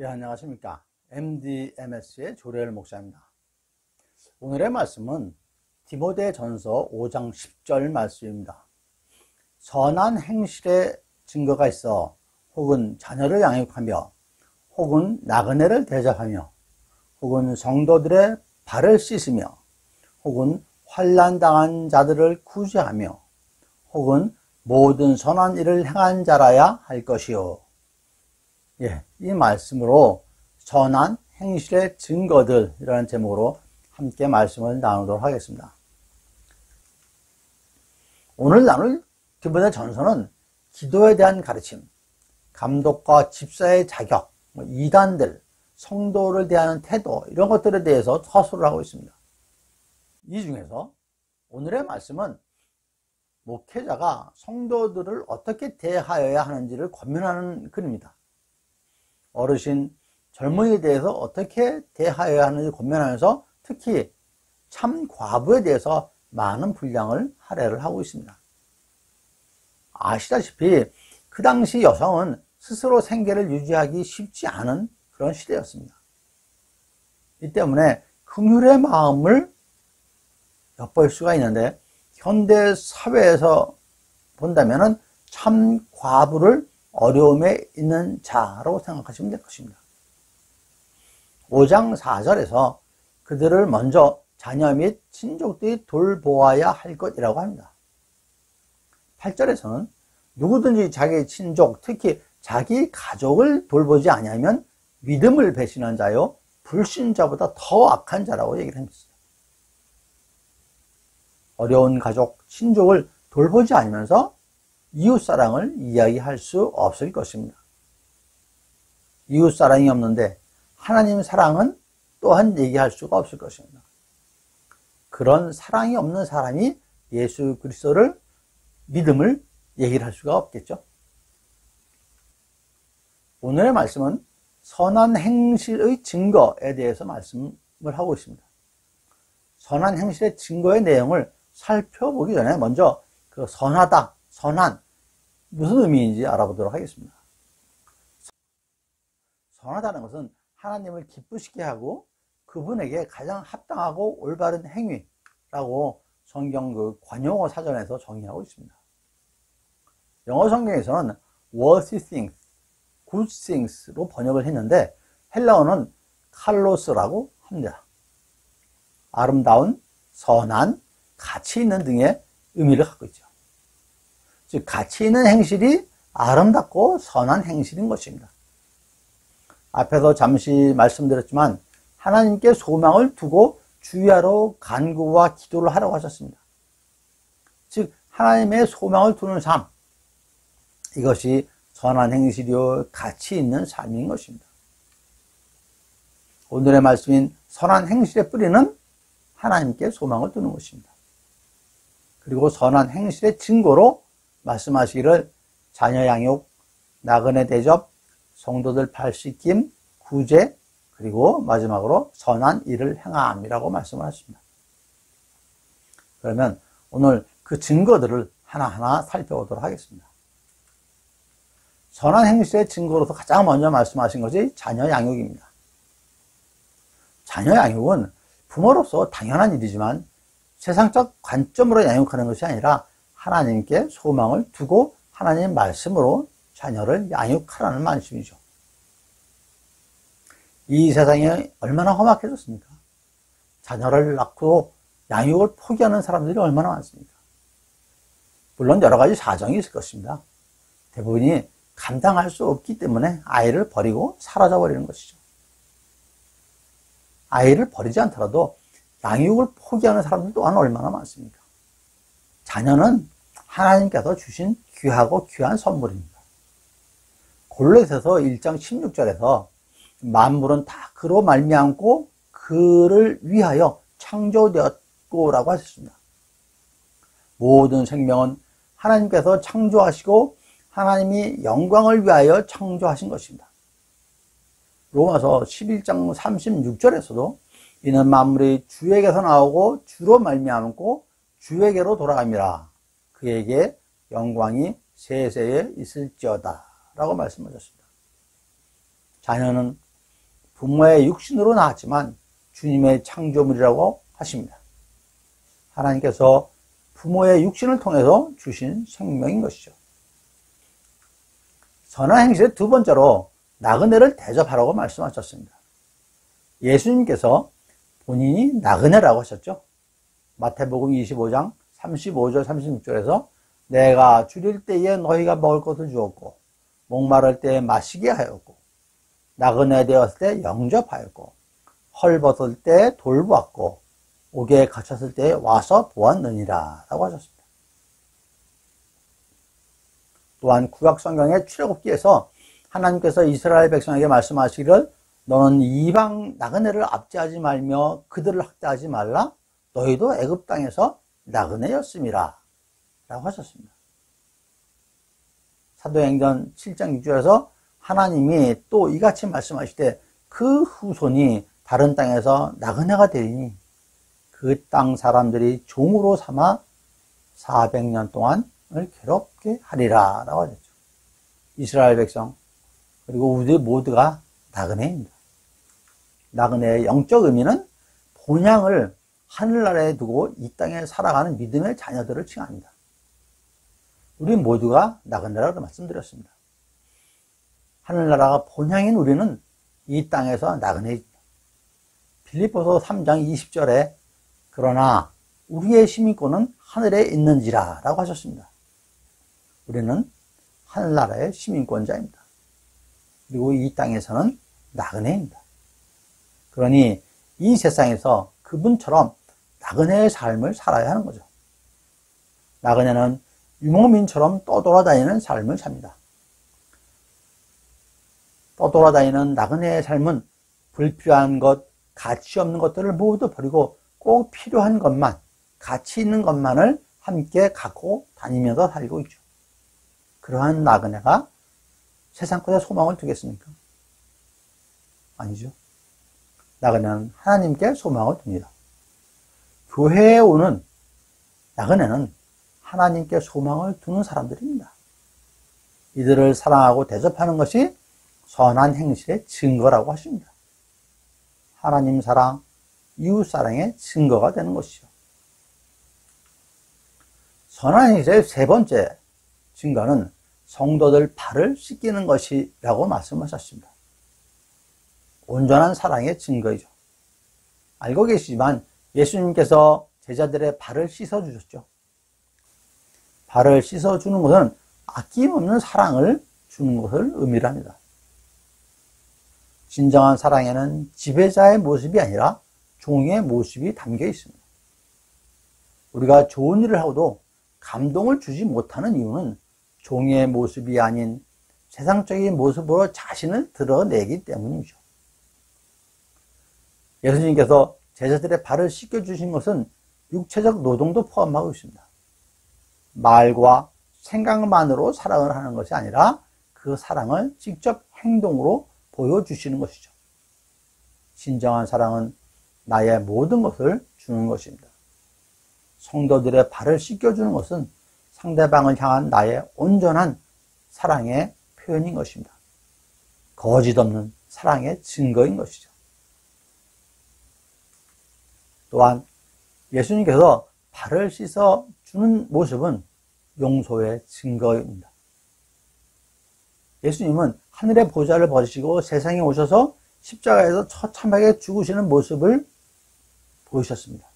예, 안녕하십니까. MDMS의 조례일 목사입니다. 오늘의 말씀은 디모데전서 5장 10절 말씀입니다. 선한 행실의 증거가 있어 혹은 자녀를 양육하며 혹은 나그네를 대접하며 혹은 성도들의 발을 씻으며 혹은 환난당한 자들을 구제하며 혹은 모든 선한 일을 행한 자라야 할 것이요. 예, 이 말씀으로 선한 행실의 증거들이라는 제목으로 함께 말씀을 나누도록 하겠습니다. 오늘 나눌 디모데 전서는 기도에 대한 가르침, 감독과 집사의 자격, 이단들, 성도를 대하는 태도 이런 것들에 대해서 서술을 하고 있습니다. 이 중에서 오늘의 말씀은 목회자가 성도들을 어떻게 대하여야 하는지를 권면하는 글입니다. 어르신, 젊은이에 대해서 어떻게 대하여야 하는지 권면하면서 특히 참 과부에 대해서 많은 분량을 할애를 하고 있습니다. 아시다시피 그 당시 여성은 스스로 생계를 유지하기 쉽지 않은 그런 시대였습니다. 이 때문에 긍휼의 마음을 엿볼 수가 있는데 현대 사회에서 본다면 참 과부를 어려움에 있는 자로 생각하시면 될 것입니다. 5장 4절에서 그들을 먼저 자녀 및 친족들이 돌보아야 할 것이라고 합니다. 8절에서는 누구든지 자기 친족, 특히 자기 가족을 돌보지 아니하면 믿음을 배신한 자요 불신자보다 더 악한 자라고 얘기를 합니다. 어려운 가족, 친족을 돌보지 않으면서 이웃사랑을 이야기할 수 없을 것입니다. 이웃사랑이 없는데 하나님 사랑은 또한 얘기할 수가 없을 것입니다. 그런 사랑이 없는 사람이 예수 그리스도를 믿음을 얘기를 할 수가 없겠죠. 오늘의 말씀은 선한 행실의 증거에 대해서 말씀을 하고 있습니다. 선한 행실의 증거의 내용을 살펴보기 전에 먼저 그 선하다, 선한 무슨 의미인지 알아보도록 하겠습니다. 선하다는 것은 하나님을 기쁘시게 하고 그분에게 가장 합당하고 올바른 행위라고 성경 그 관용어 사전에서 정의하고 있습니다. 영어 성경에서는 worthy things, good things로 번역을 했는데 헬라어는 칼로스라고 합니다. 아름다운, 선한, 가치 있는 등의 의미를 갖고 있죠. 즉 가치 있는 행실이 아름답고 선한 행실인 것입니다. 앞에서 잠시 말씀드렸지만 하나님께 소망을 두고 주야로 간구와 기도를 하라고 하셨습니다. 즉 하나님의 소망을 두는 삶, 이것이 선한 행실이요 가치 있는 삶인 것입니다. 오늘의 말씀인 선한 행실의 뿌리는 하나님께 소망을 두는 것입니다. 그리고 선한 행실의 증거로 말씀하시기를 자녀 양육, 나그네 대접, 성도들 발 씻김, 구제, 그리고 마지막으로 선한 일을 행함이라고 말씀을 하십니다. 그러면 오늘 그 증거들을 하나하나 살펴보도록 하겠습니다. 선한 행실의 증거로서 가장 먼저 말씀하신 것이 자녀 양육입니다. 자녀 양육은 부모로서 당연한 일이지만 세상적 관점으로 양육하는 것이 아니라 하나님께 소망을 두고 하나님 말씀으로 자녀를 양육하라는 말씀이죠. 이 세상이 얼마나 험악해졌습니까? 자녀를 낳고 양육을 포기하는 사람들이 얼마나 많습니까? 물론 여러 가지 사정이 있을 것입니다. 대부분이 감당할 수 없기 때문에 아이를 버리고 사라져 버리는 것이죠. 아이를 버리지 않더라도 양육을 포기하는 사람들 또한 얼마나 많습니까? 자녀는 하나님께서 주신 귀하고 귀한 선물입니다. 골로새서 1장 16절에서 만물은 다 그로 말미암고 그를 위하여 창조되었고 라고 하셨습니다. 모든 생명은 하나님께서 창조하시고 하나님이 영광을 위하여 창조하신 것입니다. 로마서 11장 36절에서도 이는 만물이 주에게서 나오고 주로 말미암고 주에게로 돌아갑니다. 그에게 영광이 세세에 있을지어다 라고 말씀하셨습니다. 자녀는 부모의 육신으로 나왔지만 주님의 창조물이라고 하십니다. 하나님께서 부모의 육신을 통해서 주신 생명인 것이죠. 선한 행실의 두 번째로 나그네를 대접하라고 말씀하셨습니다. 예수님께서 본인이 나그네라고 하셨죠. 마태복음 25장 35절 36절에서 내가 줄일 때에 너희가 먹을 것을 주었고 목마를 때에 마시게 하였고 나그네 되었을 때 영접하였고 헐벗을 때 돌보았고 옥에 갇혔을 때 와서 보았느니라 라고 하셨습니다. 또한 구약 성경의 출애굽기에서 하나님께서 이스라엘 백성에게 말씀하시기를 너는 이방 나그네를 압제하지 말며 그들을 학대하지 말라 너희도 애굽 땅에서 나그네였음이라 라고 하셨습니다. 사도행전 7장 6절에서 하나님이 또 이같이 말씀하시되 그 후손이 다른 땅에서 나그네가 되리니 그 땅 사람들이 종으로 삼아 400년 동안을 괴롭게 하리라 라고 하셨죠. 이스라엘 백성 그리고 우리 모두가 나그네입니다. 나그네의 영적 의미는 본향을 하늘나라에 두고 이 땅에 살아가는 믿음의 자녀들을 칭합니다. 우리 모두가 나그네라고 말씀드렸습니다. 하늘나라가 본향인 우리는 이 땅에서 나그네입니다. 빌립보서 3장 20절에 그러나 우리의 시민권은 하늘에 있는지라 라고 하셨습니다. 우리는 하늘나라의 시민권자입니다. 그리고 이 땅에서는 나그네입니다. 그러니 이 세상에서 그분처럼 나그네의 삶을 살아야 하는 거죠. 나그네는 유목민처럼 떠돌아다니는 삶을 삽니다. 떠돌아다니는 나그네의 삶은 불필요한 것, 가치 없는 것들을 모두 버리고 꼭 필요한 것만, 가치 있는 것만을 함께 갖고 다니면서 살고 있죠. 그러한 나그네가 세상 것에 소망을 두겠습니까? 아니죠. 나그네는 하나님께 소망을 둡니다. 교회에 오는 나그네는 하나님께 소망을 두는 사람들입니다. 이들을 사랑하고 대접하는 것이 선한 행실의 증거라고 하십니다. 하나님 사랑, 이웃 사랑의 증거가 되는 것이죠. 선한 행실의 세 번째 증거는 성도들 발을 씻기는 것이라고 말씀하셨습니다. 온전한 사랑의 증거이죠. 알고 계시지만 예수님께서 제자들의 발을 씻어주셨죠. 발을 씻어주는 것은 아낌없는 사랑을 주는 것을 의미합니다. 진정한 사랑에는 지배자의 모습이 아니라 종의 모습이 담겨 있습니다. 우리가 좋은 일을 하고도 감동을 주지 못하는 이유는 종의 모습이 아닌 세상적인 모습으로 자신을 드러내기 때문이죠. 예수님께서 제자들의 발을 씻겨주신 것은 육체적 노동도 포함하고 있습니다. 말과 생각만으로 사랑을 하는 것이 아니라 그 사랑을 직접 행동으로 보여주시는 것이죠. 진정한 사랑은 나의 모든 것을 주는 것입니다. 성도들의 발을 씻겨주는 것은 상대방을 향한 나의 온전한 사랑의 표현인 것입니다. 거짓 없는 사랑의 증거인 것이죠. 또한 예수님께서 발을 씻어주는 모습은 용서의 증거입니다. 예수님은 하늘의 보좌를 버리시고 세상에 오셔서 십자가에서 처참하게 죽으시는 모습을 보이셨습니다.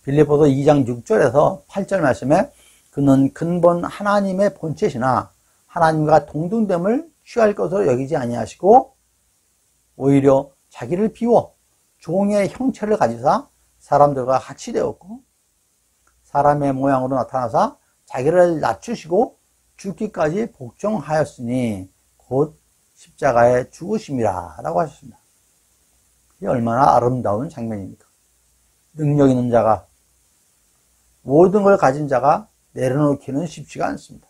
빌립보서 2장 6절에서 8절 말씀에 그는 근본 하나님의 본체시나 하나님과 동등됨을 취할 것으로 여기지 아니하시고 오히려 자기를 비워 종의 형체를 가지사 사람들과 같이 되었고 사람의 모양으로 나타나사 자기를 낮추시고 죽기까지 복종하였으니 곧 십자가에 죽으심이라 라고 하셨습니다. 이게 얼마나 아름다운 장면입니까? 능력 있는 자가 모든 걸 가진 자가 내려놓기는 쉽지가 않습니다.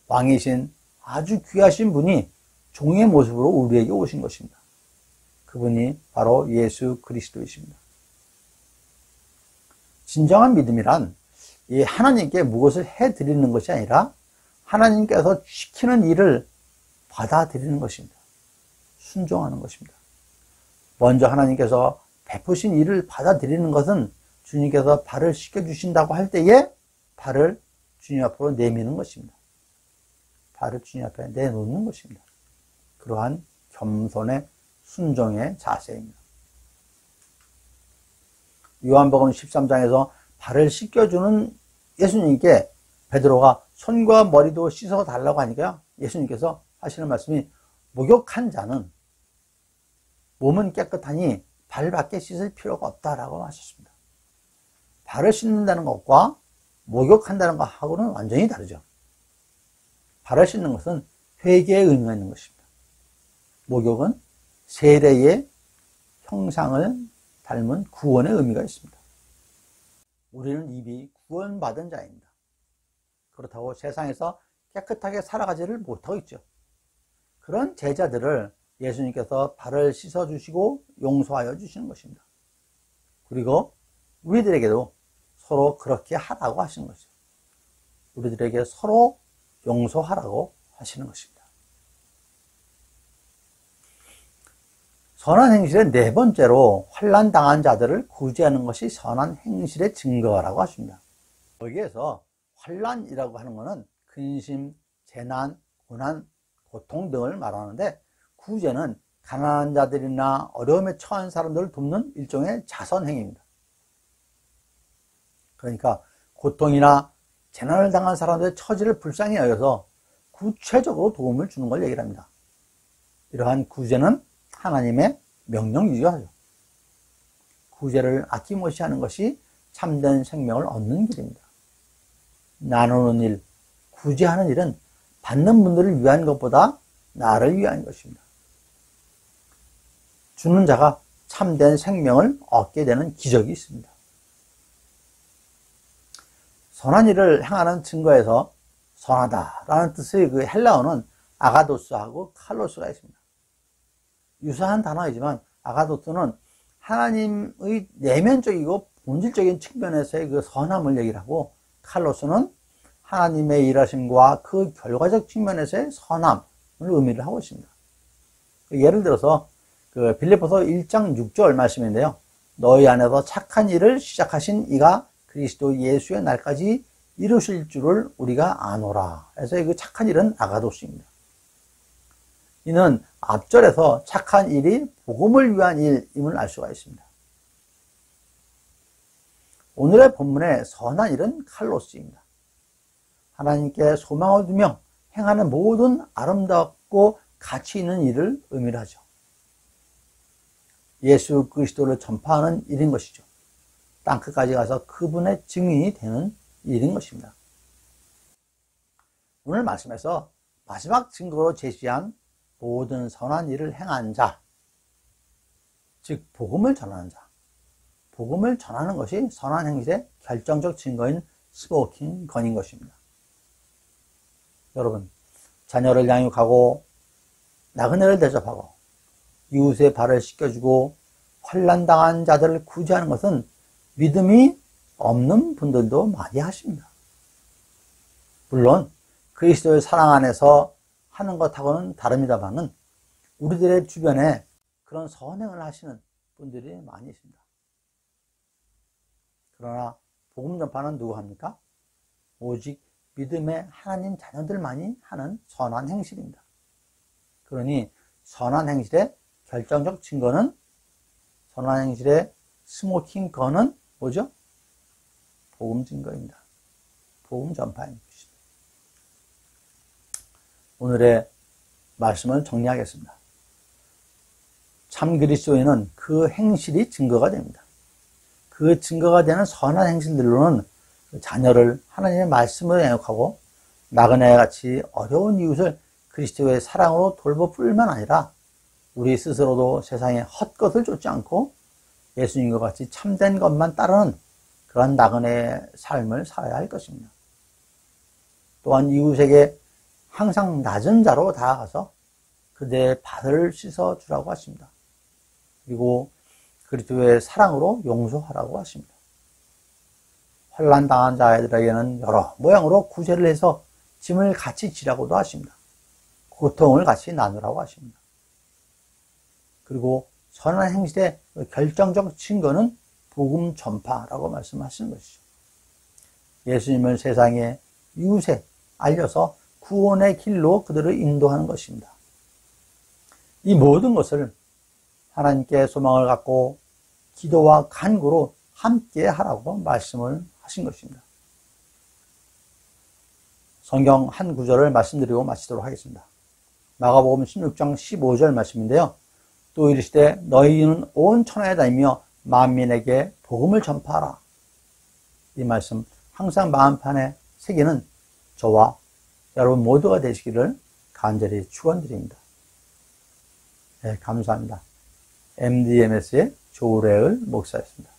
왕이신 아주 귀하신 분이 종의 모습으로 우리에게 오신 것입니다. 그분이 바로 예수 그리스도이십니다. 진정한 믿음이란 이 하나님께 무엇을 해드리는 것이 아니라 하나님께서 시키는 일을 받아들이는 것입니다. 순종하는 것입니다. 먼저 하나님께서 베푸신 일을 받아들이는 것은 주님께서 발을 씻겨주신다고 할 때에 발을 주님 앞으로 내미는 것입니다. 발을 주님 앞에 내놓는 것입니다. 그러한 겸손의 순종의 자세입니다. 요한복음 13장에서 발을 씻겨주는 예수님께 베드로가 손과 머리도 씻어 달라고 하니까요, 예수님께서 하시는 말씀이 목욕한 자는 몸은 깨끗하니 발밖에 씻을 필요가 없다라고 하셨습니다. 발을 씻는다는 것과 목욕한다는 것하고는 완전히 다르죠. 발을 씻는 것은 회개의 의미가 있는 것입니다. 목욕은 세례의 형상을 닮은 구원의 의미가 있습니다. 우리는 이미 구원받은 자입니다. 그렇다고 세상에서 깨끗하게 살아가지를 못하고 있죠. 그런 제자들을 예수님께서 발을 씻어주시고 용서하여 주시는 것입니다. 그리고 우리들에게도 서로 그렇게 하라고 하시는 것이죠. 우리들에게 서로 용서하라고 하시는 것입니다. 선한 행실의 네 번째로 환난 당한 자들을 구제하는 것이 선한 행실의 증거라고 하십니다. 여기에서 환난이라고 하는 것은 근심, 재난, 고난, 고통 등을 말하는데, 구제는 가난한 자들이나 어려움에 처한 사람들을 돕는 일종의 자선행위입니다. 그러니까 고통이나 재난을 당한 사람들의 처지를 불쌍히 여겨서 구체적으로 도움을 주는 걸 얘기를 합니다. 이러한 구제는 하나님의 명령이죠. 구제를 아낌없이 하는 것이 참된 생명을 얻는 길입니다. 나누는 일, 구제하는 일은 받는 분들을 위한 것보다 나를 위한 것입니다. 주는 자가 참된 생명을 얻게 되는 기적이 있습니다. 선한 일을 행하는 증거에서 선하다라는 뜻의 그 헬라어는 아가도스하고 칼로스가 있습니다. 유사한 단어이지만 아가도스는 하나님의 내면적이고 본질적인 측면에서의 그 선함을 얘기를 하고, 칼로스는 하나님의 일하심과 그 결과적 측면에서의 선함을 의미를 하고 있습니다. 예를 들어서 그 빌립보서 1장 6절 말씀인데요, 너희 안에서 착한 일을 시작하신 이가 그리스도 예수의 날까지 이루실 줄을 우리가 아노라. 그래서 그 착한 일은 아가도스입니다. 이는 앞절에서 착한 일이 복음을 위한 일임을 알 수가 있습니다. 오늘의 본문의 선한 일은 칼로스입니다. 하나님께 소망을 두며 행하는 모든 아름답고 가치 있는 일을 의미를 하죠. 예수 그리스도를 전파하는 일인 것이죠. 땅끝까지 가서 그분의 증인이 되는 일인 것입니다. 오늘 말씀에서 마지막 증거로 제시한 모든 선한 일을 행한 자, 즉 복음을 전하는 자, 복음을 전하는 것이 선한 행실의 결정적 증거인 스모킹 건인 것입니다. 여러분, 자녀를 양육하고 나그네를 대접하고 이웃의 발을 씻겨주고 환난당한 자들을 구제하는 것은 믿음이 없는 분들도 많이 하십니다. 물론 그리스도의 사랑 안에서 하는 것하고는 다릅니다만은 우리들의 주변에 그런 선행을 하시는 분들이 많이 있습니다. 그러나 복음 전파는 누구 합니까? 오직 믿음의 하나님 자녀들만이 하는 선한 행실입니다. 그러니 선한 행실의 결정적 증거는, 선한 행실의 스모킹 건은 뭐죠? 복음 증거입니다. 복음 전파인 것입니다. 오늘의 말씀을 정리하겠습니다. 참 그리스도인은 그 행실이 증거가 됩니다. 그 증거가 되는 선한 행실들로는 자녀를 하나님의 말씀으로 양육하고 나그네와 같이 어려운 이웃을 그리스도의 사랑으로 돌볼 뿐만 아니라 우리 스스로도 세상에 헛것을 쫓지 않고 예수님과 같이 참된 것만 따르는 그런 나그네의 삶을 살아야 할 것입니다. 또한 이웃에게 항상 낮은 자로 다가가서 그들의 발을 씻어주라고 하십니다. 그리고 그리스도의 사랑으로 용서하라고 하십니다. 환난 당한 자들에게는 여러 모양으로 구제를 해서 짐을 같이 지라고도 하십니다. 고통을 같이 나누라고 하십니다. 그리고 선한 행실의 결정적 증거는 복음 전파라고 말씀하시는 것이죠. 예수님을 세상에 이웃에 알려서 구원의 길로 그들을 인도하는 것입니다. 이 모든 것을 하나님께 소망을 갖고 기도와 간구로 함께 하라고 말씀을 하신 것입니다. 성경 한 구절을 말씀드리고 마치도록 하겠습니다. 마가복음 16장 15절 말씀인데요. 또 이르시되 너희는 온 천하에 다니며 만민에게 복음을 전파하라. 이 말씀 항상 마음판에 새기는 저와 여러분 모두가 되시기를 간절히 축원드립니다. 네, 감사합니다. MDMS의 조우래을 목사였습니다.